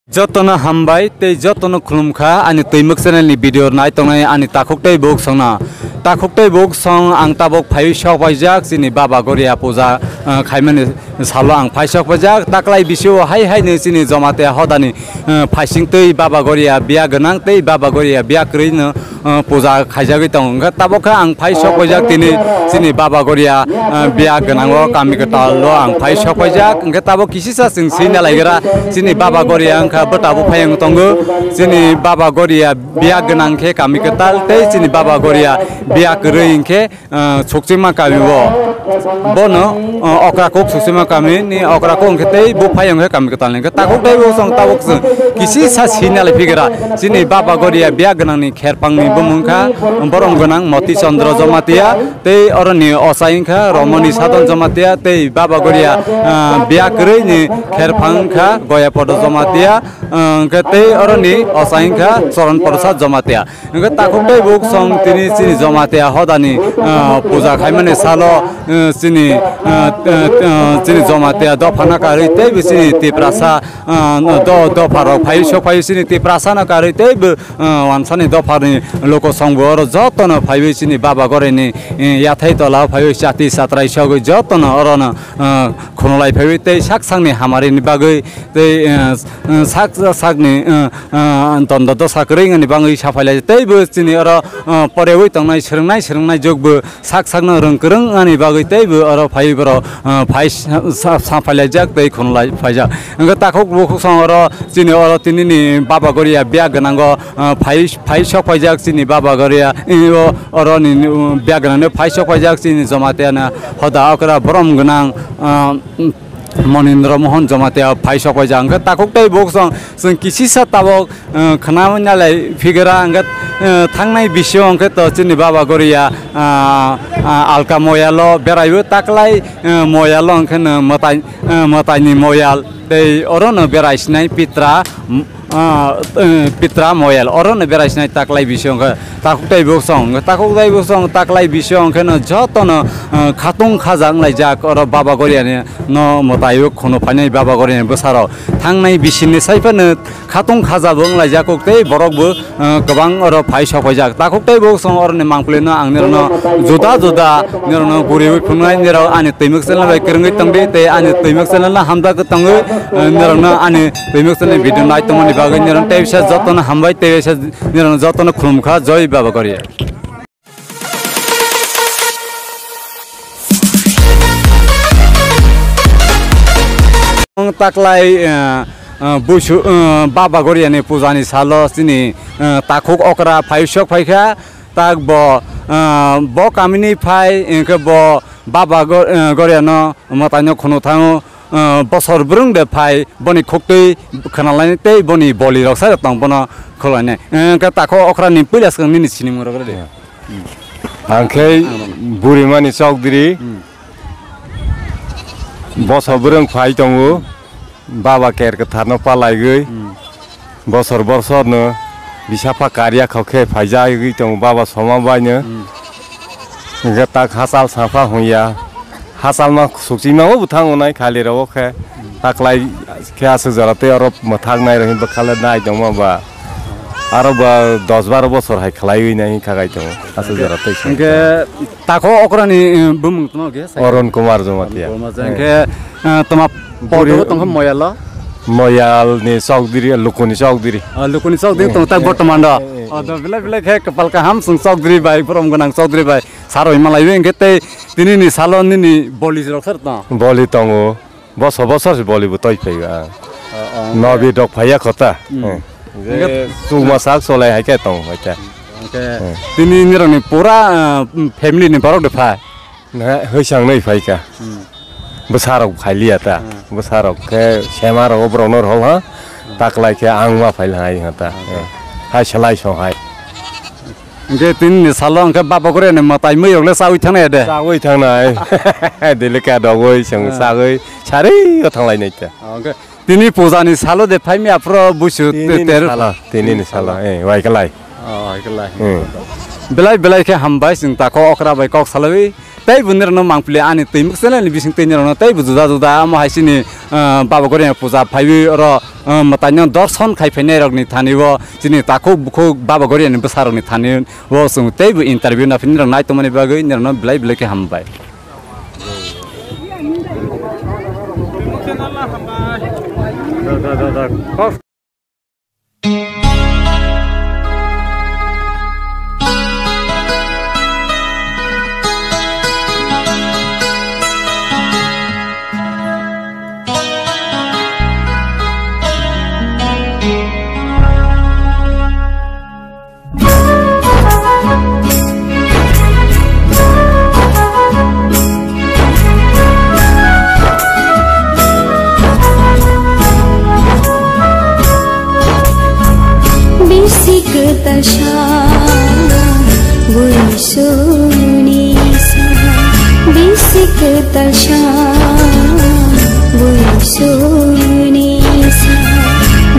जतन हामबाय ते जतन खुलुमखा आनि तैमक चैनलनि भिडिअ नाय तंनाय आनि ताखुकतै बुक संना ताखुकतै बुक सं आं ताबक फाइसक बायजाक जिनि बाबा गरिया पूजा खायमाने सालो आं फाइसक बायजाक ताकलाय बिसो हाय हायनो जिनि जमाते हदानि फाइसिंतै बाबा गरिया बिया गोनांतै बाबा गरिया बिया क्रैनो पूजा खायजागै दं ताबका आं फाइसक बायजाक दिनै जिनि बाबा गरिया बिया गोनांओ कामिकताल आं फाइसक बायजाक ताबो किसिसा जों सैना लायगरा जिनि बाबा गरिया बताबो फायं तंगो जिनि बाबा गरिया बिया गोनांखे कामिकताल तै जिनि बाबा गरिया बिया क्रैंखे सकचिमा कामिबो बोनो अक्राको सकचिमा कामि नि अक्राको अंखेतै बो फायं कामिकताल ने ताखुतै बो सं ताबक किसि सा सैना लायफिगरा जिनि बाबा गरिया बिया गोनांनि खेरपांनि बुमुंखा बरम गोनां मति चन्द्र जमातिया तै अरनि असायंखा रमणी साधन जमातिया तै बाबा गरिया बिया क्रैनि खेरपांखा गयापद जमातिया तै अरनि असायंखा चरण प्रसाद जमातिया ताखुतै बुक सं तिनि सिनि जमातिया हदानि पूजा खायमाने सालो सिनि जमातिया दफाना कारै तै बिसिनि तिप्रासा दफार फाइसक फाइसिनि तिप्रासा ना कारै तै वानसानि दफानि लोक संग र जतन फाइसिनि बाबा गरेनि याथाय तला फाइ साति सात्राय सगै जतन अरन खुनलाय फाइ तै साकसांनि हामारिनि बागै तै सागनि दन्द दसाकरैनि बागै साफायलाय तैबो सिनि अर परेवै तंनाय सोरंनाय जोगबो साकसांनो रोंकरं आनि बागै तैबो अर फाइबर फाइ साफायलाय जाक तै खुनलाय फाइजा ताखौ बुखसं अर सिनि अर तिनिनि बाबा गरिया बिया गोनांग फाइ सफायजाक सिनि बाबा गरिया अरनि बिया गोनांनो फाइ सफायजाक सिनि जमातियाना हदा अकरा बरम गोनां मनिन्द्र मोहन जमातिया फाइसक बायजांग ताखुकतै बुकसं जों किसिसा ताबक खनामनालाय फिगरा अंग थांनाय बिसो अंक तो चिनि बाबा गरिया आलका मयाल बेरायबो ताकलाय मयाल अंखनो मतायनि मयाल तै अरन बेरायसिनाय पित्रा मयाल अरन बेरायसिनाय ताकलाय बिसो अंक ताखुकतै बुकसं ताकलाय बिसो अंखनो जतन खातुं खाजांलाय जाक अर बाबा गरियानि न मतायो खनो फायनाय बाबा गरियानि बोसाराव थांनाय बिसिनि साइफानो खातुं खाजाबोंलाय जाकुकतै बरकबो गोबां अर फाइसक बायजाक ताखुकतै बुकसं अरनि मांफ्लेनो आंनिरनो जुदा निरनो गुरिबै फुंनाय निराव आनि तैमक चैनल बाय करंगै तंदे तै आनि तैमक चैनल हामदा गतंगै निरनो आनि तैमक चैनल भिडिअ नाय तमनि बागै निरन तैसा जतन हामबाय तैसा निरन जतन खुलुमखा जय बाबा गरिया ताकलाय बुसु बाबा गरियानि पूजानि सालो सिनि ताखुक अकरा फाइसक फाइखा ताक ब कामिनि फाइ इनके ब बाबा गरियानो मतायनो खनो थाङो बसर ब्रुं दे फाइ बनि खुक्तै खनालायनि तै बनि बलि रक्सा तंग बनो खलायने इनके ताखो अकरा नि पैलास निनि सिनि मुर गरे आंखै बुरिमानि चौधरी बसर ब्रुं फाइ दङो बाबा केरके थारनो पालायगै बसर बसरनो बिसाफा कारिया खावखे फाइजागै दं बाबा समाबायनो ताक हासाल साफा हुया हासाल मा सुक्सिमाबो बुथांनाय खालि रावखे ताकलाय खेयासो जराते अर मथांनाय रहि बखाले नाय दं माबा आरो 10-12 बसर हाय खलायै नाय खागाय दं आसो जराते के ताखो अकरानि बुमुं तनो के अरुण कुमार जमातिया के तमा परे तंग मयाल नि चौधरी लुकुनि चौधरी तो ता बर्तमान बेला खे कपाल का हम सं चौधरी बाय परम गनां चौधरी बाय सारो हिमालय बेंके तै तिनिनि सालनि नि बलि रक्सर त बलि तंगो बसर बलि बतै फैगा नबि डक फाया खता तु मसाक सोलाय हाय के तंग हायता तिनि निरनि पूरा फैमिली नि बरक दफा होसां नै फायका बसारक फाइलिया ता बसारक के सेमार ओब्रनर हो हा ताकलाय के आंगवा फाइल हाय हता हाय सलाय सो हाय के तिन सालो अंक बाबा करे ने मताय मयगले सावै थांनाय दे सावै थांनाय देलेका दगै सं सागै सारै थांलायनाय ता तिनि पूजानि सालो दे फाइमि आफ्र बुसु तेर तिनि सालो वाइकलाय बेलाय के हामबाय जों ताको अकरा बाय कक सालबै tei bunir no mangpli ani teimuk sene ni bising teini no tei bujuda juda amo haisini baba goriya puja phaiwi ro matanya dorson khaifene rok ni thani wo jini takuk bukuk baba goriya ni besar ni thani wo sung tei bu interview na finir nai to mani bagoi no blai blai ke hambai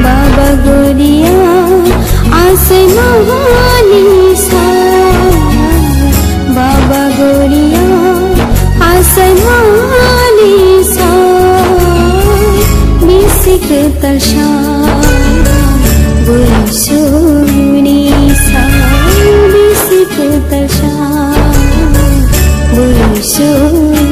Baba Goriya Asanalisa Baba Goriya Asanalisa Bisik tasha Buisunisa Bisik tasha Buisunisa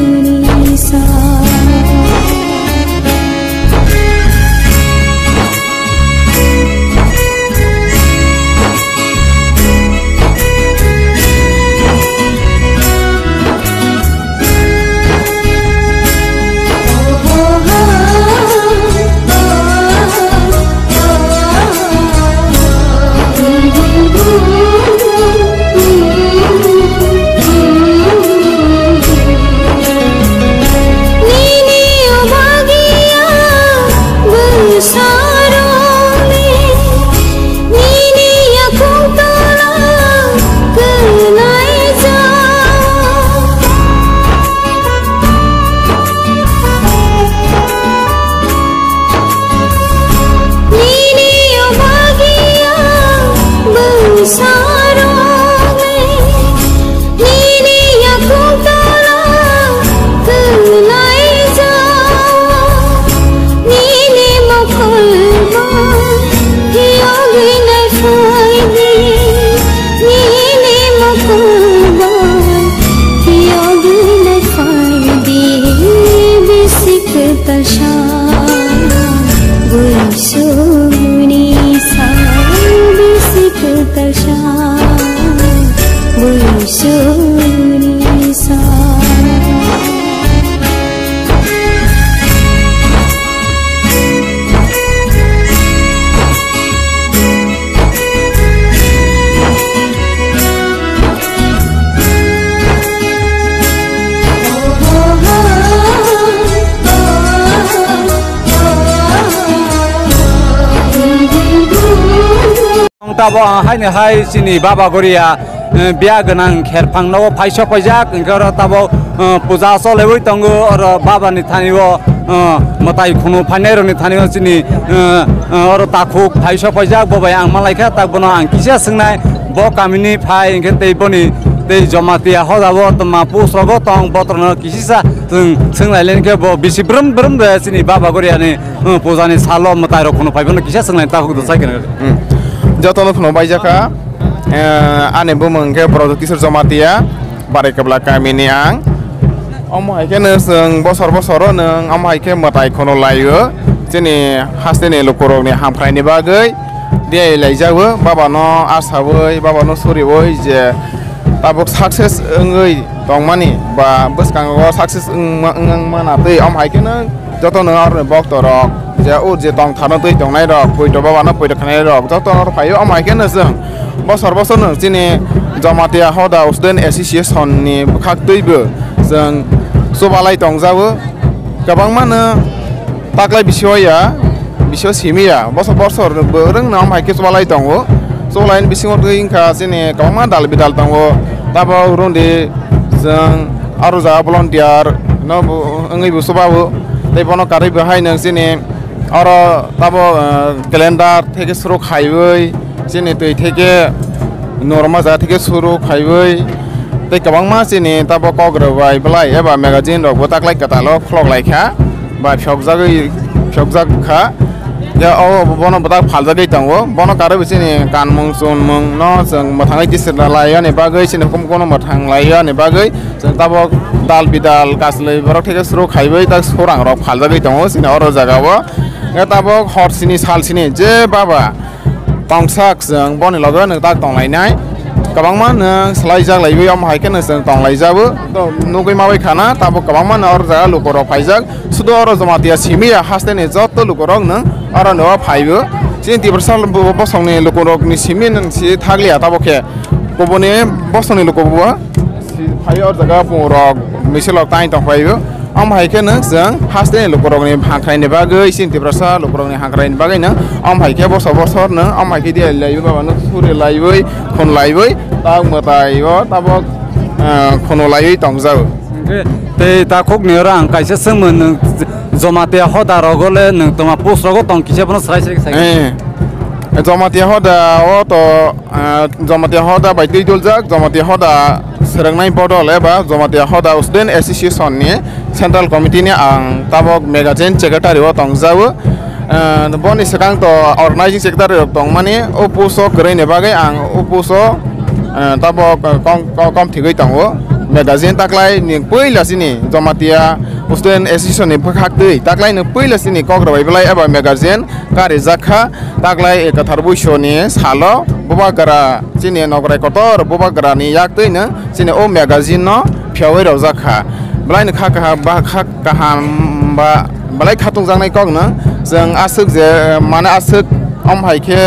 tabo hai ne hai sini baba goriya biya ganang kherphang no phaisok paijak ingkar tabo puja solewoi tongo or baba ni thani wo matai khunu phanai ro ni thani wo sini or takhuk phaisok paijak bobai ang malaikha takbono ang kisa singnai bo kamini phai ingke tei boni tei jomatia hodabo tma pusrogo tong botrono kisisa singlai lenke bo bisi brum brum de sini baba goriya ni puja ni salo matai ro khunu phaibono kisa singlai takhuk do sai kana jotono khno baijaka ane bumang ke produk kisur jomatia bare kebla kami ni ang amai ke neseng bosor bosoro neng amai ke matai khono layo jeni hastene lokorok ni hamphrai ni bagai dia laijawo baba no asawoi baba no suriwoi je tabuk success ngoi tongmani ba boskango success mana tei amai ke na jotono ar bok torok je o je tong thano tei tongnai rok poito baba no poito khanai rok jotono phayo amai ke na jeng bosor bosor no jeni jomatia hoda student association ni khak teibo jeng sobalai tongjawo gabang mana taklai bisoya biso simia bosor bosor bereng na amai ke sobalai tongo sobalai bisingo tei ingka jeni gabang ma dal bidal tongo tabo ronde jeng aruja volunteer no ngai bu sobawo tei bono karai bahai nang jeni aro tabo calendar থেকে শুরু খাইবই জেনে তৈ থেকে নরমা যা থেকে শুরু খাইবই tei kabangma chini tabo kogrok bai belai eba magazine rok bo taklai katalog flog laikha ba phokjak kha ya o bono botak phaljagei tango bono karo chini kanmung chunmung no jeng mathangai disirna laiya ni bagai chini kono mathang laiya ni bagai jeng tabo dal bidal kaslei borok theke sro khaibai tak sorang rok phaljagei tango chini oro jagao ya tabo hor sini sal sini je baba tongsak jeng boni logo nang tak tonglainai kabangma nang slaijak laibai am haike nang jeng tonglaijabo to nugui mabai khana tabo kabangma na or jaga lukorok phaijak sudo oro jamatia simia haste ni jotto lukorok nang oro no phaibo chini tibersal bosongni lukorok ni simin nang si thaglia tabo khe koboni bosongni lukorok phai or jaga porok misilok tain tong phaibo am haike nang jeng haste ni lukorok ni hangkhrai ni bagai chini tibersal lukorok ni hangkhrai ni bagai nang am haike bosor nang am haike dia laibo baba no suri laibai khon laibai ta matai bo tabo khono laibai tongjao tei ta khok ni rang kaisa sengmon jomate hoda rogole nang toma post rogo tong kise bono srai sai jomate hoda o to jomate hoda bai tei doljak jomate hoda serangnai bodol eba jomate hoda student association ni central committee ni ang tabok magazine secretary o tongjao boni sekang to organizing secretary tong mani opuso grei ne bagai ang opuso tabok kom thigei tango magazine taklai ni poila sini jomatia student association ni phak dei taklai ni poila sini kokra bai belai aba magazine kare jakha taklai ekathar boiso ni salo boba gara sini nograi kotor boba gara ni yak dei na sini o magazine no phawai ro jakha belai ni kha ba kha kaham ba belai khatung jangnai kok na jeng asuk je mana asuk am haike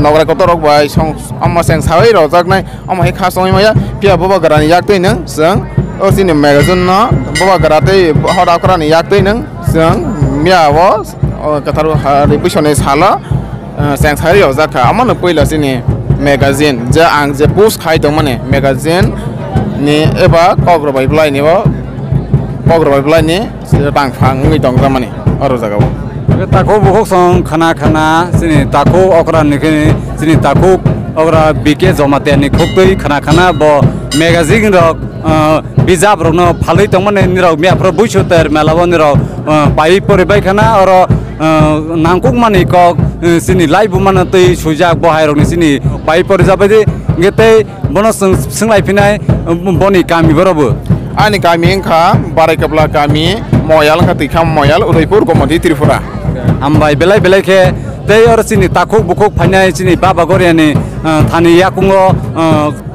nograi kotorok bai song amma seng sawai ro jaknai am hai kha song maya pia boba garani yaktei nang jeng o sini magazine no boba garate hoda krani yaktei nang jeng miawo kathar hari bisone sala seng sari ro jakha amano poila sini magazine je ang je post khai dong mane magazine ni eba kogro bai blai ni bo kogro bai blai ni tang phang ngi dong jamani oro jagao tako bukok song khana sini tako okra nikini sini tako okra bike jomate ni khoktoi khana bo magazine rok bijab rok no phaloi tongmane nirok mia pro buisoter melabo nirok pai pore bai khana oro nangkuk mani kok sini live mana tei sujak bo hai rok ni sini pai pore jabai gete bono singlai pinai boni kami borobo ani kami engkha barai kabla kami moyal kha tikham moyal udaipur gomati tripura ambai belai ke tei or sini takuk bukuk phainai sini baba goriani thani yakungo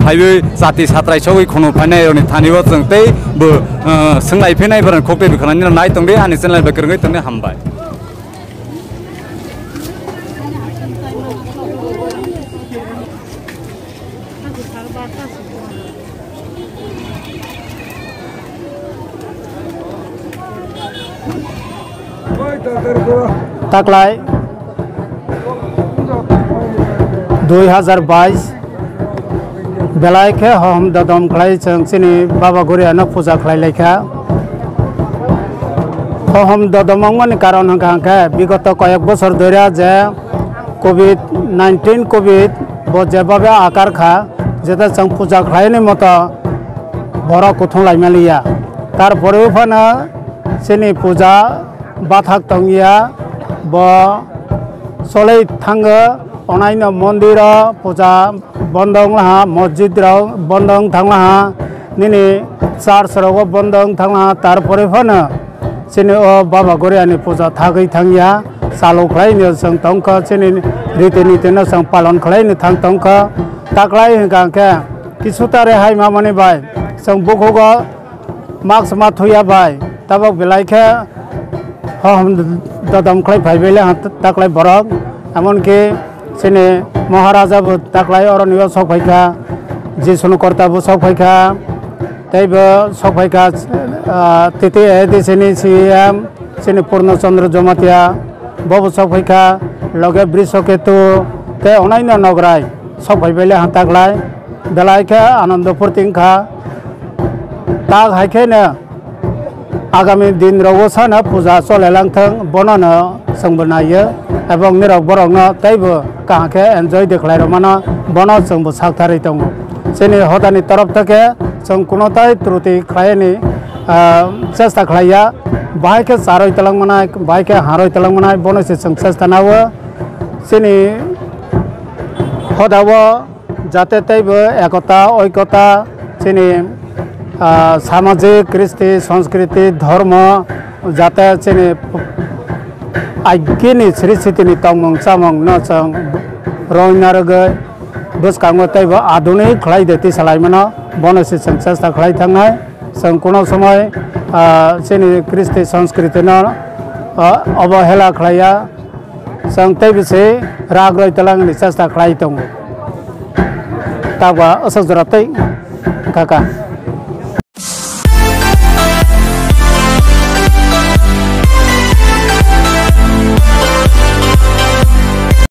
phaibai jati satrai chogoi khono phainai oni thani bo jeng tei bo singlai phinai baran khokte bikhanani nai tongde ani channel ba kergai tongde hambai তাকলাই 2022 বেলাইকে হম দদম খাই চিনি বাবা গরিয়ানো পূজা খাই লেখা হম দদমঙ্গনি কারণ হাঙ্কা বিগত কয়েক বছর ধরে যে কোভিড-19 কোভিড যেভাবে আকার খা যেটা जों পূজা খাইনি মতো বড় কুথুং লাইমালিয়া তারপরেও ফানা চিনি পূজা bathak tongya bo solei thanga onaino mondira puja bondong laha masjid rao bondong thangla ha nini church rao bondong thangla tarpore phana chini o baba goriani puja thagai thangya salo khlai ni sang tongka chini rite nite na sang palon khlai ni thang tongka taklai hingka ke kisutare hai mamani bai sang bukhoga marks ma thuya bai tabok belai khe हम ददम खलाई भाईबेले ताकलाई बरक एमनकि सेने महाराजा ताकलाई अरनिया सक फाइखा जिसुनु कर्ताबो सक फाइखा तैबो सक फाइखा तिति एदिसेनि CM सेने पूर्णचंद्र जमातिया बबो सक फाइखा लगे बृषकेतु ते अनाइना नगराय सक भाईबेले ताकलाई बेलाइखा आनंदपुर तिंखा ताक हाइखेने आगामी दिन रवसाना पूजा चलायलांथों बनानो सोंबोनायो एबं निरक बरकनो तैबो काहाके एन्जय देख्लाय रमाना बना जोंबो साकथारै दङ जोंनि हदानि तरफ থেকে जों कुनोताय त्रुटि खालायनि चेष्टा खालाया बाहायके चारय तलांमनाय बाहायके हारय तलांमनाय बनोसे जों चेष्टा नावो जोंनि हदावो जाते तैबो एकता ऐक्यता जोंनि सामाजिक कृष्टि संस्कृति धर्म जाते जोंनि आइकिनि स्रिस्थितिनि तंमं चामं न जों रयनारगै बोसकांगो तैबो आधुनिक खालायदेति सालायमोनो बनोसे जों चेष्टा खालाय थांनाय जों कोनो समय जोंनि कृष्टि संस्कृतिनो अवहेला खालाया जों तैबोसे राग्रय तलांनि चेष्टा खालाय दङ ताबा असजरातै काका